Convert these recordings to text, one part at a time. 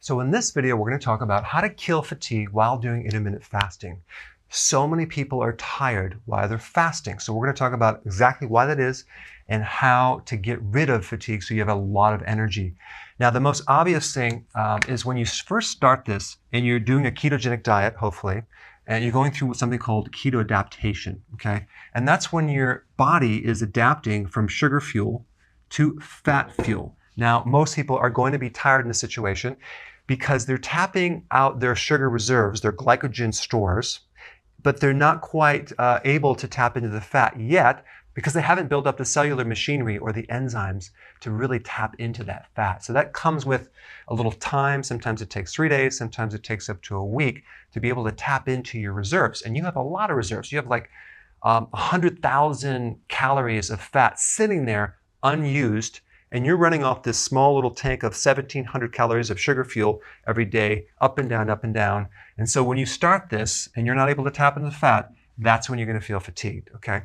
So in this video, we're going to talk about how to kill fatigue while doing intermittent fasting. So many people are tired while they're fasting. So we're going to talk about exactly why that is and how to get rid of fatigue so you have a lot of energy. Now, the most obvious thing is when you first start this and you're doing a ketogenic diet, hopefully, and you're going through something called keto adaptation, okay? And that's when your body is adapting from sugar fuel to fat fuel. Now, most people are going to be tired in this situation because they're tapping out their sugar reserves, their glycogen stores, but they're not quite able to tap into the fat yet because they haven't built up the cellular machinery or the enzymes to really tap into that fat. So that comes with a little time. Sometimes it takes 3 days, sometimes it takes up to a week to be able to tap into your reserves. And you have a lot of reserves. You have like 100,000 calories of fat sitting there unused, and you're running off this small little tank of 1,700 calories of sugar fuel every day, up and down, up and down. And so when you start this and you're not able to tap into the fat, that's when you're going to feel fatigued, okay?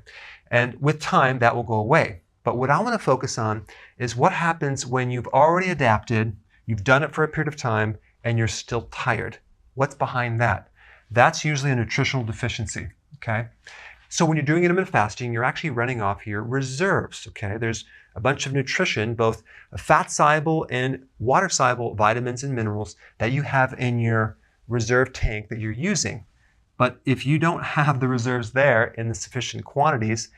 And with time, that will go away. But what I want to focus on is what happens when you've already adapted, you've done it for a period of time, and you're still tired. What's behind that? That's usually a nutritional deficiency, okay? So when you're doing intermittent fasting, you're actually running off your reserves, okay? There's a bunch of nutrition, both fat-soluble and water-soluble vitamins and minerals that you have in your reserve tank that you're using. But if you don't have the reserves there in the sufficient quantities,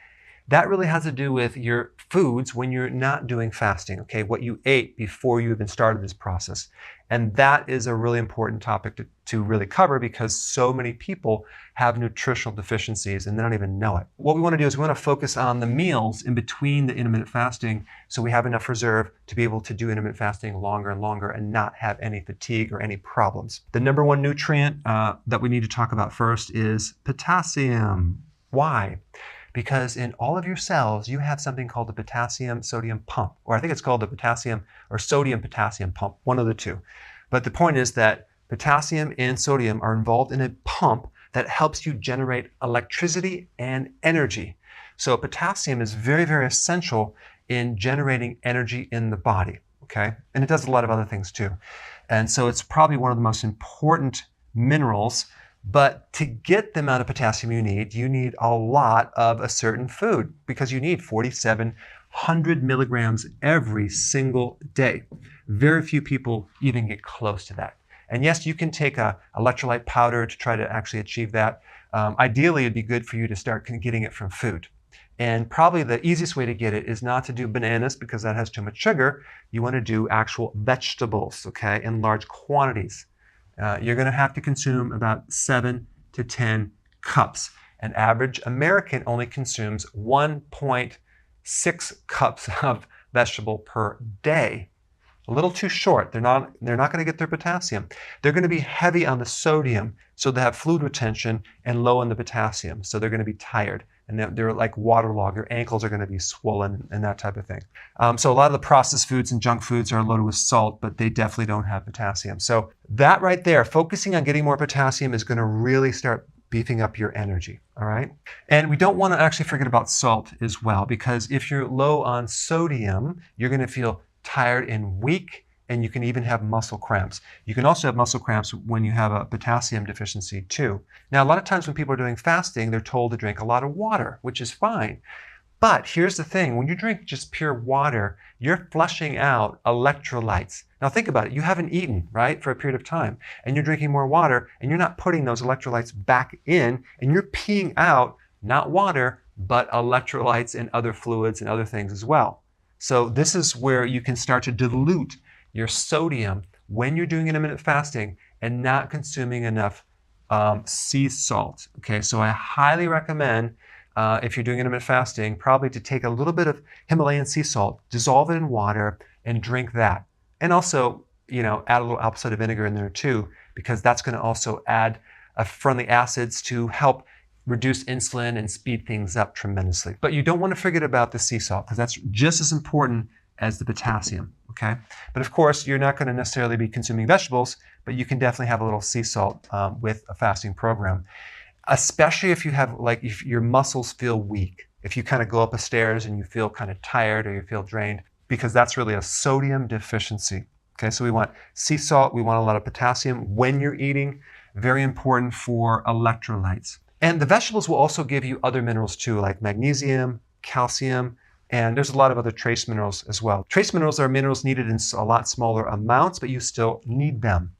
that really has to do with your foods when you're not doing fasting, okay? What you ate before you even started this process. And that is a really important topic to really cover because so many people have nutritional deficiencies and they don't even know it. What we want to do is we want to focus on the meals in between the intermittent fasting so we have enough reserve to be able to do intermittent fasting longer and longer and not have any fatigue or any problems. The number one nutrient that we need to talk about first is potassium. Why? Because in all of your cells, you have something called the potassium-sodium pump, or I think it's called the potassium or sodium-potassium pump, one of the two. But the point is that potassium and sodium are involved in a pump that helps you generate electricity and energy. So potassium is very, very essential in generating energy in the body, okay? And it does a lot of other things too. And so it's probably one of the most important minerals. But to get the amount of potassium you need a lot of a certain food because you need 4,700 milligrams every single day. Very few people even get close to that. And yes, you can take a electrolyte powder to try to actually achieve that. Ideally, it'd be good for you to start getting it from food. And probably the easiest way to get it is not to do bananas because that has too much sugar. You want to do actual vegetables, okay, in large quantities. You're going to have to consume about 7 to 10 cups. An average American only consumes 1.6 cups of vegetable per day. A little too short. They're not going to get their potassium. They're going to be heavy on the sodium, so they have fluid retention, and low on the potassium, so they're going to be tired. And they're like waterlogged. Their ankles are going to be swollen and that type of thing. So a lot of the processed foods and junk foods are loaded with salt, but they definitely don't have potassium. So that right there, focusing on getting more potassium is going to really start beefing up your energy, all right? And we don't want to actually forget about salt as well, because if you're low on sodium, you're going to feel tired and weak, and you can even have muscle cramps. You can also have muscle cramps when you have a potassium deficiency too. Now, a lot of times when people are doing fasting, they're told to drink a lot of water, which is fine. But here's the thing, when you drink just pure water, you're flushing out electrolytes. Now think about it, you haven't eaten, right, for a period of time, and you're drinking more water, and you're not putting those electrolytes back in, and you're peeing out, not water, but electrolytes and other fluids and other things as well. So this is where you can start to dilute your sodium when you're doing intermittent fasting and not consuming enough sea salt. Okay, so I highly recommend if you're doing intermittent fasting, probably to take a little bit of Himalayan sea salt, dissolve it in water, and drink that. And also, add a little apple cider vinegar in there too, because that's going to also add friendly acids to help reduce insulin and speed things up tremendously. But you don't want to forget about the sea salt because that's just as important as the potassium, okay? But of course, you're not going to necessarily be consuming vegetables, but you can definitely have a little sea salt with a fasting program, especially if you have, if your muscles feel weak, if you kind of go up the stairs and you feel kind of tired or you feel drained, because that's really a sodium deficiency, Okay, so we want sea salt, we want a lot of potassium when you're eating. Very important for electrolytes. And the vegetables will also give you other minerals too, like magnesium, calcium, and there's a lot of other trace minerals as well. Trace minerals are minerals needed in a lot smaller amounts, but you still need them.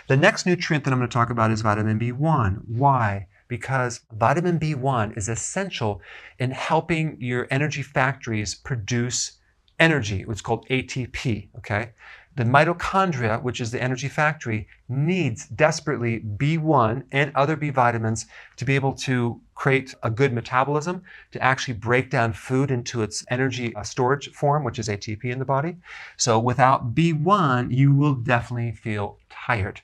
The next nutrient that I'm going to talk about is vitamin B1. Why? Because vitamin B1 is essential in helping your energy factories produce energy, what's called ATP, okay? The mitochondria, which is the energy factory, needs desperately B1 and other B vitamins to be able to create a good metabolism, to actually break down food into its energy storage form, which is ATP in the body. So without B1, you will definitely feel tired.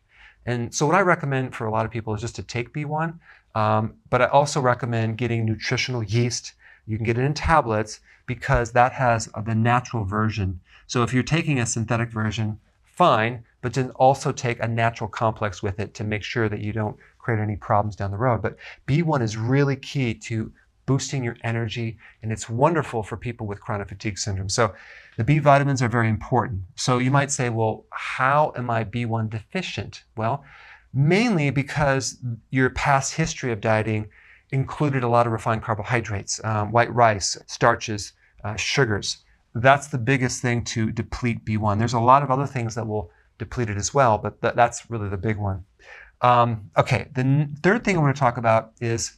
And so what I recommend for a lot of people is just to take B1, but I also recommend getting nutritional yeast. You can get it in tablets because that has the natural version. So if you're taking a synthetic version, fine, but then also take a natural complex with it to make sure that you don't create any problems down the road. But B1 is really key to boosting your energy, and it's wonderful for people with chronic fatigue syndrome. So the B vitamins are very important. So you might say, well, how am I B1 deficient? Well, mainly because your past history of dieting included a lot of refined carbohydrates, white rice, starches, sugars. That's the biggest thing to deplete B1. There's a lot of other things that will deplete it as well, but that's really the big one. Okay, the third thing I want to talk about is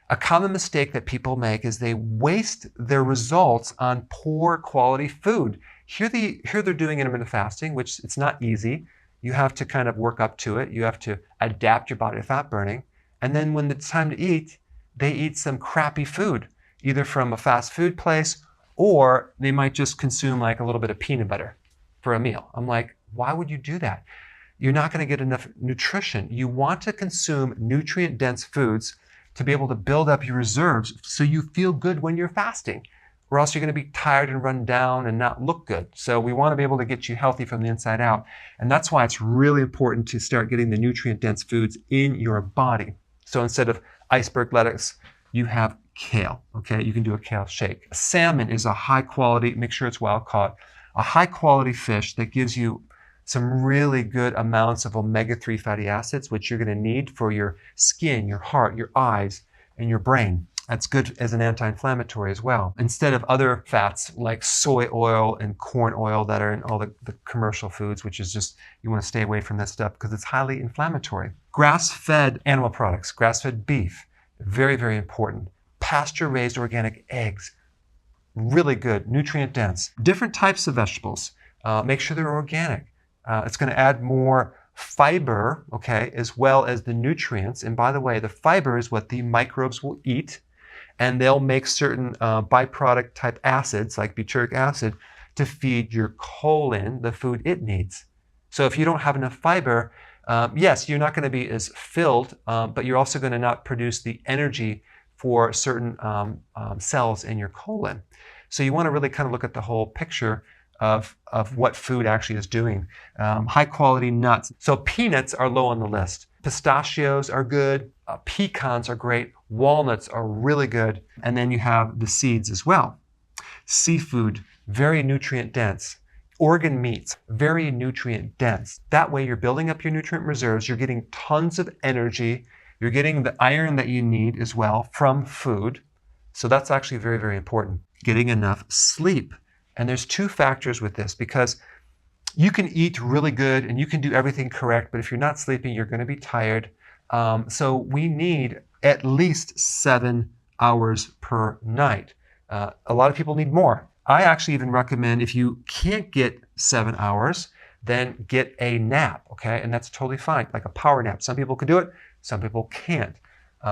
a common mistake that people make is they waste their results on poor quality food. Here they're doing intermittent fasting, which it's not easy. You have to kind of work up to it. You have to adapt your body to fat burning. And then when it's time to eat, they eat some crappy food, either from a fast food place or they might just consume like a little bit of peanut butter for a meal. I'm like, why would you do that? You're not going to get enough nutrition. You want to consume nutrient-dense foods to be able to build up your reserves so you feel good when you're fasting, or else you're going to be tired and run down and not look good. So we want to be able to get you healthy from the inside out. And that's why it's really important to start getting the nutrient-dense foods in your body. So instead of iceberg lettuce, you have kale, okay? You can do a kale shake. Salmon is a high quality, make sure it's wild caught, a high quality fish that gives you some really good amounts of omega-3 fatty acids, which you're going to need for your skin, your heart, your eyes, and your brain. That's good as an anti-inflammatory as well. Instead of other fats like soy oil and corn oil that are in all the commercial foods, which is just, you want to stay away from that stuff because it's highly inflammatory. Grass-fed animal products, grass-fed beef, very, very important. Pasture-raised organic eggs, really good, nutrient-dense. Different types of vegetables, make sure they're organic. It's going to add more fiber, okay, as well as the nutrients. And by the way, the fiber is what the microbes will eat, and they'll make certain byproduct type acids like butyric acid to feed your colon the food it needs. So if you don't have enough fiber, yes, you're not going to be as filled, but you're also going to not produce the energy for certain cells in your colon. So you want to really kind of look at the whole picture of what food actually is doing. High quality nuts. So peanuts are low on the list. Pistachios are good. Pecans are great. Walnuts are really good. And then you have the seeds as well. Seafood, very nutrient dense. Organ meats, very nutrient dense. That way you're building up your nutrient reserves. You're getting tons of energy. You're getting the iron that you need as well from food. So that's actually very, very important. Getting enough sleep. And there's two factors with this, because you can eat really good and you can do everything correct, but if you're not sleeping, you're going to be tired. So we need at least 7 hours per night. A lot of people need more. I actually even recommend, if you can't get 7 hours, then get a nap, okay? And that's totally fine, like a power nap. Some people can do it, some people can't.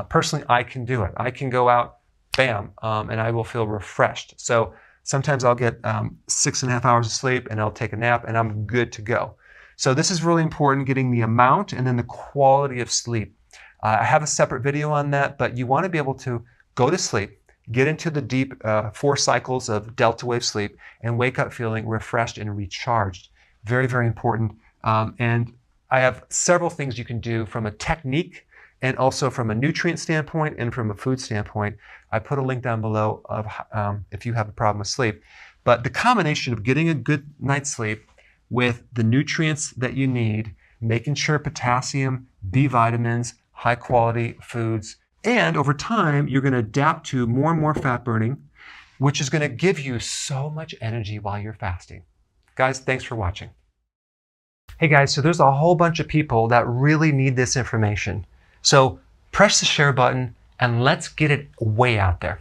Personally, I can do it. I can go out, bam, and I will feel refreshed. So sometimes I'll get 6.5 hours of sleep and I'll take a nap and I'm good to go. So this is really important, getting the amount and then the quality of sleep. I have a separate video on that, but you want to be able to go to sleep, get into the deep 4 cycles of delta wave sleep, and wake up feeling refreshed and recharged. Very, very important. And I have several things you can do from a technique and also from a nutrient standpoint and from a food standpoint. I put a link down below of if you have a problem with sleep. But the combination of getting a good night's sleep with the nutrients that you need, making sure potassium, B vitamins, high quality foods, and over time, you're going to adapt to more and more fat burning, which is going to give you so much energy while you're fasting. Guys, thanks for watching. Hey guys, so there's a whole bunch of people that really need this information. So press the share button and let's get it way out there.